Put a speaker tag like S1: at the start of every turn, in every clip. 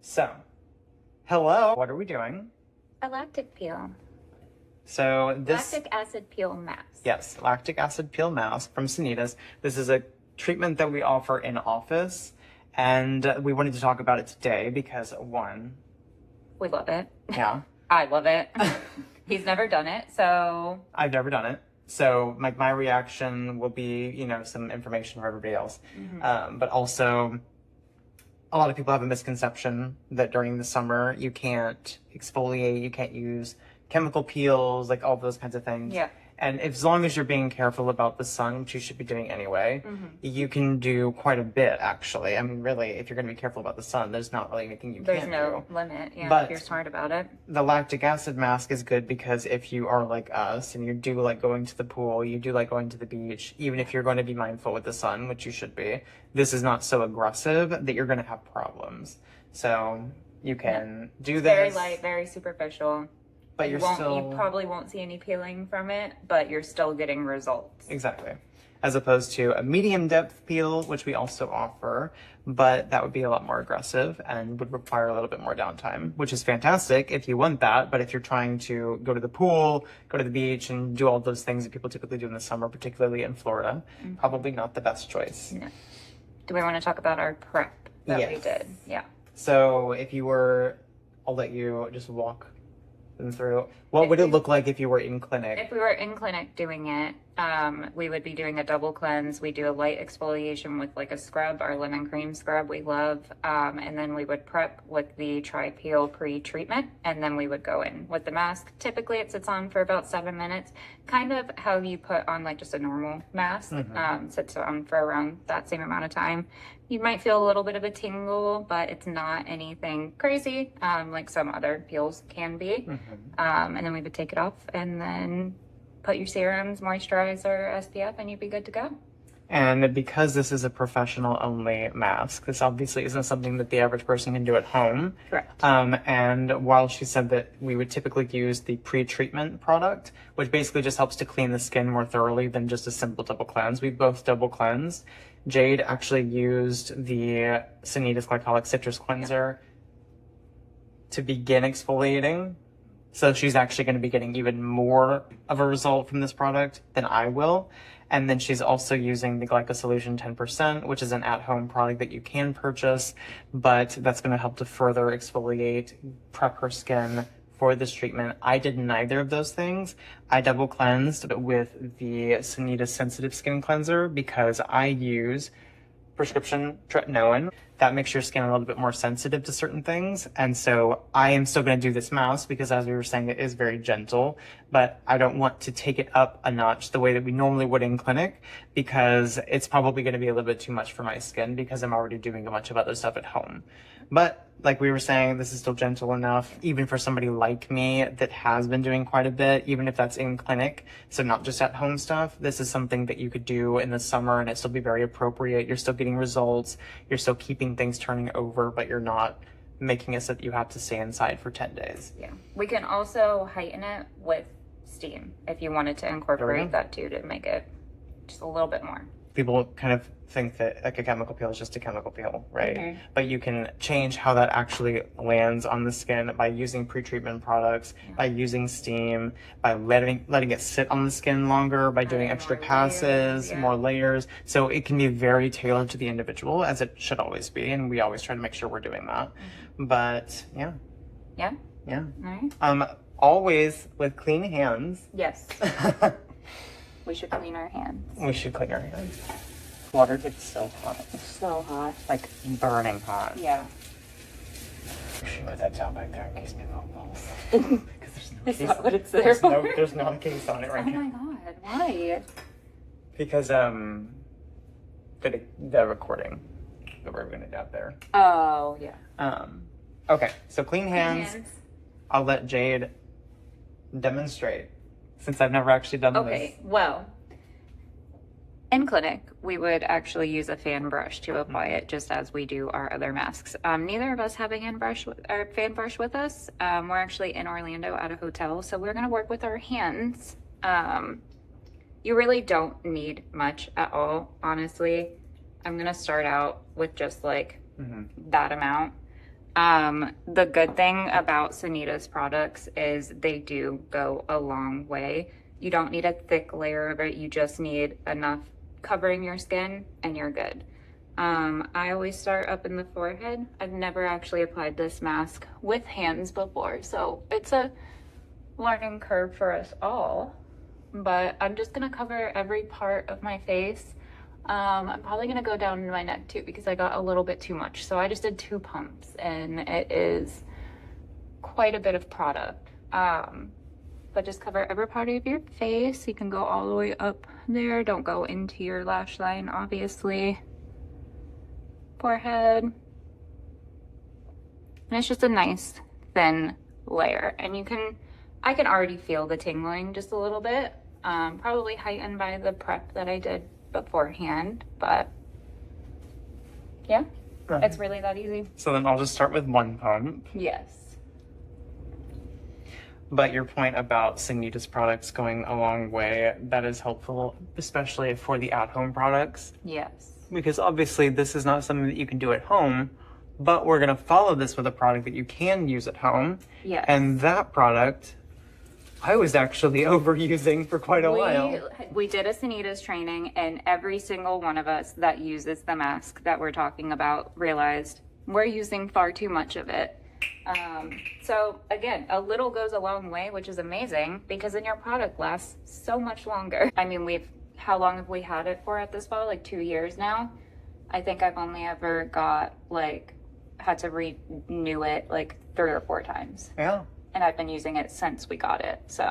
S1: So, hello. What are we doing?
S2: A lactic peel.
S1: So this...
S2: Lactic acid peel mask.
S1: Yes, lactic acid peel mask from Sanitas. This is a treatment that we offer in office, and we wanted to talk about it today because, one...
S2: We love it.
S1: Yeah.
S2: I love it. He's never done it, so...
S1: I've never done it. So my reaction will be, some information for everybody else.
S2: Mm-hmm.
S1: But also... A lot of people have a misconception that during the summer you can't exfoliate, you can't use chemical peels, like all those kinds of things.
S2: Yeah.
S1: And as long as you're being careful about the sun, which you should be doing anyway, you can do quite a bit, actually. I mean, really, if you're going to be careful about the sun, there's not really anything you can't do.
S2: There's no limit,
S1: But
S2: if you're smart about it.
S1: The lactic acid mask is good because if you are like us and you do like going to the pool, you do like going to the beach, even if you're going to be mindful with the sun, which you should be, this is not so aggressive that you're going to have problems. So you can do this.
S2: Very light, very superficial.
S1: But you
S2: probably won't see any peeling from it, but you're still getting results.
S1: Exactly. As opposed to a medium depth peel, which we also offer, but that would be a lot more aggressive and would require a little bit more downtime, which is fantastic if you want that. But if you're trying to go to the pool, go to the beach, and do all those things that people typically do in the summer, particularly in Florida, probably not the best choice.
S2: No. Do we want to talk about our prep that we did? Yeah.
S1: So if you were, I'll let you just walk them through. What would it look like if you were in clinic?
S2: If we were in clinic doing it, we would be doing a double cleanse. We do a light exfoliation with like a scrub, our lemon cream scrub we love. And then we would prep with the tri-peel pre-treatment. And then we would go in with the mask. Typically it sits on for about 7 minutes. Kind of how you put on like just a normal mask. Sits on for around that same amount of time. You might feel a little bit of a tingle, but it's not anything crazy, like some other peels can be. And then we would take it off and then put your serums, moisturizer, SPF, and you'd be good to go.
S1: And because this is a professional-only mask, this obviously isn't something that the average person can do at home.
S2: Correct.
S1: And while she said that we would typically use the pre-treatment product, which basically just helps to clean the skin more thoroughly than just a simple double cleanse, we both double cleanse. Jade actually used the Sanitas Glycolic Citrus Cleanser to begin exfoliating. So she's actually going to be getting even more of a result from this product than I will. And then she's also using the Glycosolution 10%, which is an at-home product that you can purchase, but that's going to help to further exfoliate, prep her skin for this treatment. I did neither of those things. I double cleansed with the Sanitas Sensitive Skin Cleanser because I use prescription tretinoin. That makes your skin a little bit more sensitive to certain things. And so I am still going to do this mask because, as we were saying, it is very gentle, but I don't want to take it up a notch the way that we normally would in clinic because it's probably going to be a little bit too much for my skin because I'm already doing a bunch of other stuff at home. But like we were saying, this is still gentle enough, even for somebody like me that has been doing quite a bit, even if that's in clinic, so not just at home stuff. This is something that you could do in the summer and it still be very appropriate. You're still getting results. You're still keeping things turning over, but you're not making it so that you have to stay inside for 10 days.
S2: Yeah. We can also heighten it with steam if you wanted to incorporate that too to make it just a little bit more.
S1: People kind of think that like a chemical peel is just a chemical peel, right? But you can change how that actually lands on the skin by using pre-treatment products, by using steam, by letting it sit on the skin longer, by doing extra passes, more layers. So it can be very tailored to the individual, as it should always be, and we always try to make sure we're doing that. But yeah.
S2: Yeah.
S1: All right. Always with clean hands.
S2: Yes. We should clean our hands.
S1: We should clean our hands. Water gets so hot.
S2: It's so hot.
S1: Like burning hot.
S2: Yeah.
S1: We should put that down back there in case people falls. Because there's no case.
S2: What it's there for?
S1: There's not a case on it right now.
S2: Oh my god, why?
S1: Because the recording that we're gonna do out there.
S2: Oh yeah.
S1: Okay, so clean hands. I'll let Jade demonstrate since I've never actually done this.
S2: Okay, well, in clinic, we would actually use a fan brush to apply it just as we do our other masks. Neither of us have a fan brush with us. We're actually in Orlando at a hotel, so we're gonna work with our hands. You really don't need much at all, honestly. I'm gonna start out with just like that amount. The good thing about Sanitas products is they do go a long way. You don't need a thick layer of it. You just need enough covering your skin and you're good. I always start up in the forehead. I've never actually applied this mask with hands before, so it's a learning curve for us all. But I'm just gonna cover every part of my face. I'm probably gonna go down to my neck too because I got a little bit too much. So I just did 2 pumps and it is quite a bit of product. But just cover every part of your face. You can go all the way up there. Don't go into your lash line, obviously. Forehead. And it's just a nice thin layer. And I can already feel the tingling just a little bit. Probably heightened by the prep that I did beforehand, but yeah, it's really that easy.
S1: So then I'll just start with 1 pump.
S2: Yes.
S1: But your point about Sanitas products going a long way, that is helpful, especially for the at-home products.
S2: Yes.
S1: Because obviously this is not something that you can do at home, but we're going to follow this with a product that you can use at home.
S2: Yes.
S1: And that product, I was actually overusing for quite a while.
S2: We did a Sanitas training, and every single one of us that uses the mask that we're talking about realized we're using far too much of it. So again, a little goes a long way, which is amazing because then your product lasts so much longer. I mean, how long have we had it for at this fall? Like 2 years now. I think I've only ever had to renew it like 3 or 4 times.
S1: Yeah.
S2: And I've been using it since we got it, so.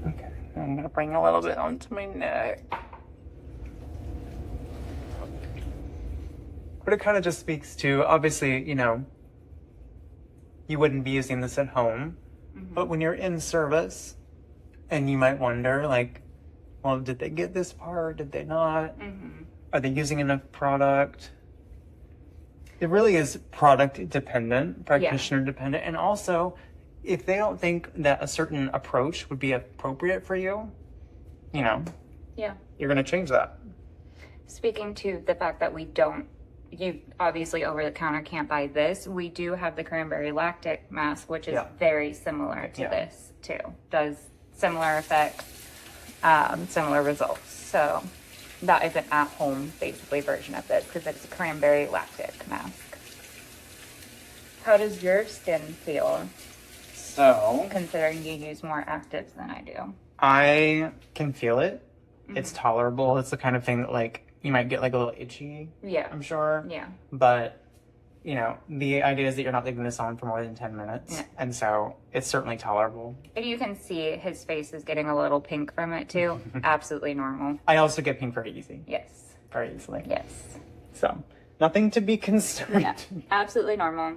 S1: Okay, I'm gonna bring a little bit onto my neck. But it kind of just speaks to, obviously, you wouldn't be using this at home, but when you're in service, and you might wonder, like, well, did they get this part? Did they not? Are they using enough product? It really is product dependent, practitioner dependent, and also, if they don't think that a certain approach would be appropriate for you, you're gonna change that.
S2: Speaking to the fact that you obviously over the counter can't buy this. We do have the cranberry lactic mask, which is very similar to this too. Does similar effects, similar results. So that is an at-home basically version of this because it's a cranberry lactic mask. How does your skin feel?
S1: So,
S2: considering you use more actives than I do.
S1: I can feel it. It's tolerable. It's the kind of thing that like you might get like a little itchy.
S2: Yeah.
S1: I'm sure.
S2: Yeah.
S1: But the idea is that you're not leaving this on for more than 10 minutes. Yeah. And so it's certainly tolerable.
S2: And you can see his face is getting a little pink from it too. Absolutely normal.
S1: I also get pink very easy.
S2: Yes.
S1: Very easily.
S2: Yes.
S1: So nothing to be concerned.
S2: Yeah. Absolutely normal.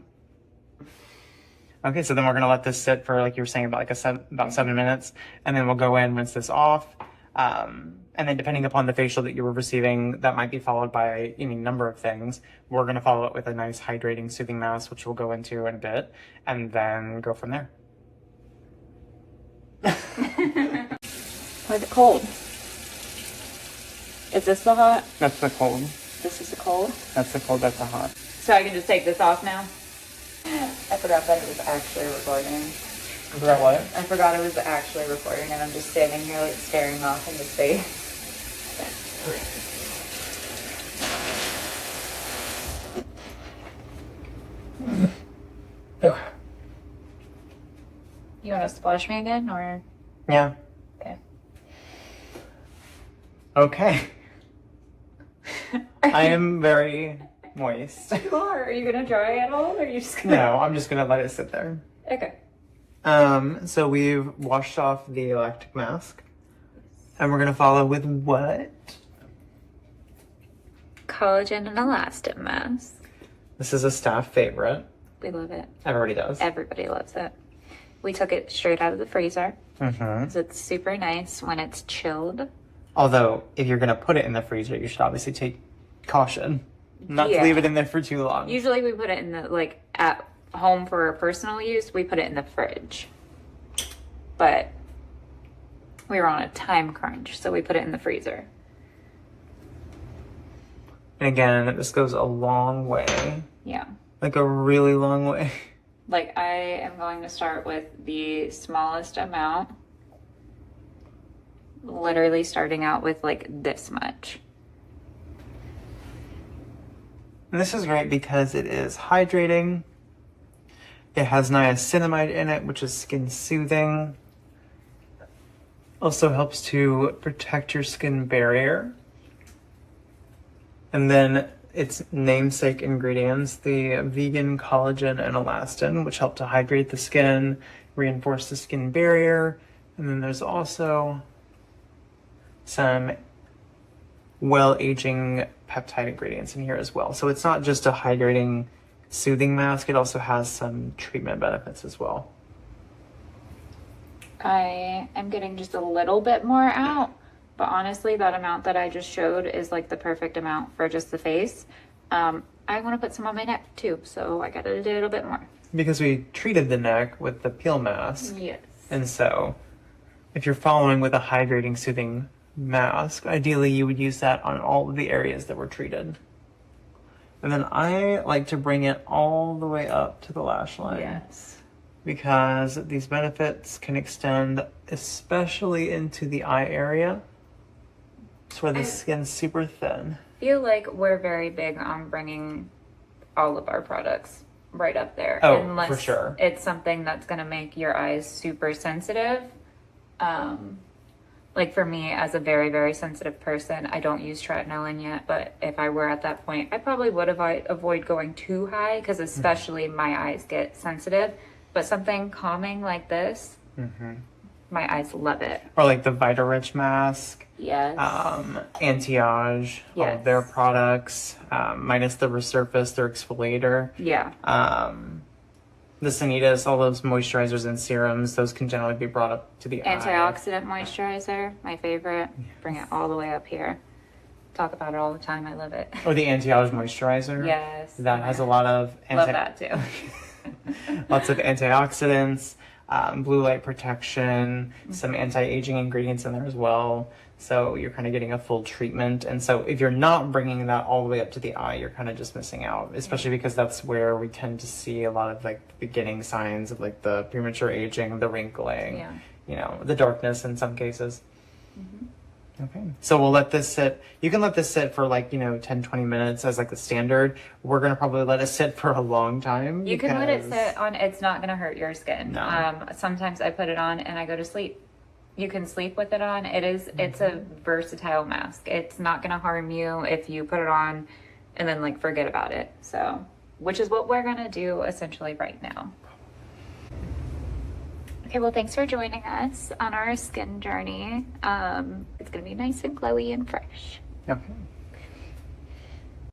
S1: Okay, so then we're going to let this sit for, like you were saying, about 7 minutes. And then we'll go in, rinse this off. And then depending upon the facial that you were receiving, that might be followed by any number of things. We're going to follow it with a nice hydrating soothing mask, which we'll go into in a bit, and then go from there.
S2: Why is it cold? Is this the hot?
S1: That's the cold.
S2: This is the cold?
S1: That's the cold, that's the hot.
S2: So I can just take this off now? I forgot that it was actually recording.
S1: You forgot what?
S2: I forgot it was actually recording and I'm just standing here like staring off into space. You want to splash me again or?
S1: Yeah.
S2: Okay.
S1: Okay. I am very moist.
S2: You are. Are you going to dry it all or are you just going to?
S1: No, I'm just going to let it sit there.
S2: Okay.
S1: So we've washed off the lactic mask. And we're going to follow with what?
S2: Collagen and elastin mask.
S1: This is a staff favorite.
S2: We love it.
S1: Everybody does.
S2: Everybody loves it. We took it straight out of the freezer.
S1: Mm-hmm.
S2: So it's super nice when it's chilled.
S1: Although, if you're going to put it in the freezer, you should obviously take caution. Not to leave it in there for too long.
S2: Usually we put it in the, at home for personal use, we put it in the fridge. But we were on a time crunch, so we put it in the freezer.
S1: And again, this goes a long way.
S2: Yeah.
S1: Like a really long way.
S2: Like I am going to start with the smallest amount. Literally starting out with like this much.
S1: And this is great because it is hydrating. It has niacinamide in it, which is skin soothing. Also helps to protect your skin barrier. And then its namesake ingredients, the vegan collagen and elastin, which help to hydrate the skin, reinforce the skin barrier. And then there's also some well-aging peptide ingredients in here as well. So it's not just a hydrating, soothing mask, it also has some treatment benefits as well. I am getting just a little bit more out, but honestly, that amount that I just showed is like the perfect amount for just the face. I want to put some on my neck too, so I got a little bit more. Because we treated the neck with the peel mask.
S2: Yes.
S1: And so, if you're following with a hydrating, soothing mask, ideally you would use that on all of the areas that were treated. And then I like to bring it all the way up to the lash line.
S2: Yes.
S1: Because these benefits can extend especially into the eye area. It's where the skin's super thin.
S2: I feel like we're very big on bringing all of our products right up there.
S1: Oh,
S2: unless
S1: for sure.
S2: It's something that's going to make your eyes super sensitive. Like for me, as a very, very sensitive person, I don't use tretinoin yet, but if I were at that point, I probably would avoid going too high because especially my eyes get sensitive. But something calming like this, my eyes love it.
S1: Or like the Vita-Rich mask.
S2: Yes.
S1: Anti-age, all of their products, minus the resurface, their exfoliator.
S2: Yeah.
S1: The Sanitas, all those moisturizers and serums, those can generally be brought up to the
S2: Antioxidant moisturizer, my favorite. Yes. Bring it all the way up here. Talk about it all the time. I love it.
S1: Or the anti-age moisturizer.
S2: Yes.
S1: That has a lot of
S2: love that too.
S1: Lots of antioxidants, blue light protection, some anti-aging ingredients in there as well. So you're kind of getting a full treatment. And so if you're not bringing that all the way up to the eye, you're kind of just missing out, especially because that's where we tend to see a lot of like beginning signs of like the premature aging, the wrinkling, you know, the darkness in some cases. Okay, so we'll let this sit. You can let this sit for like, 10, 20 minutes as like the standard. We're going to probably let it sit for a long time.
S2: You can let it sit on, it's not going to hurt your skin.
S1: No.
S2: Sometimes I put it on and I go to sleep. You can sleep with it on. It's a versatile mask. It's not going to harm you if you put it on and then like forget about it. So, which is what we're going to do essentially right now. Okay, well, thanks for joining us on our skin journey. It's going to be nice and glowy and fresh.
S1: Okay.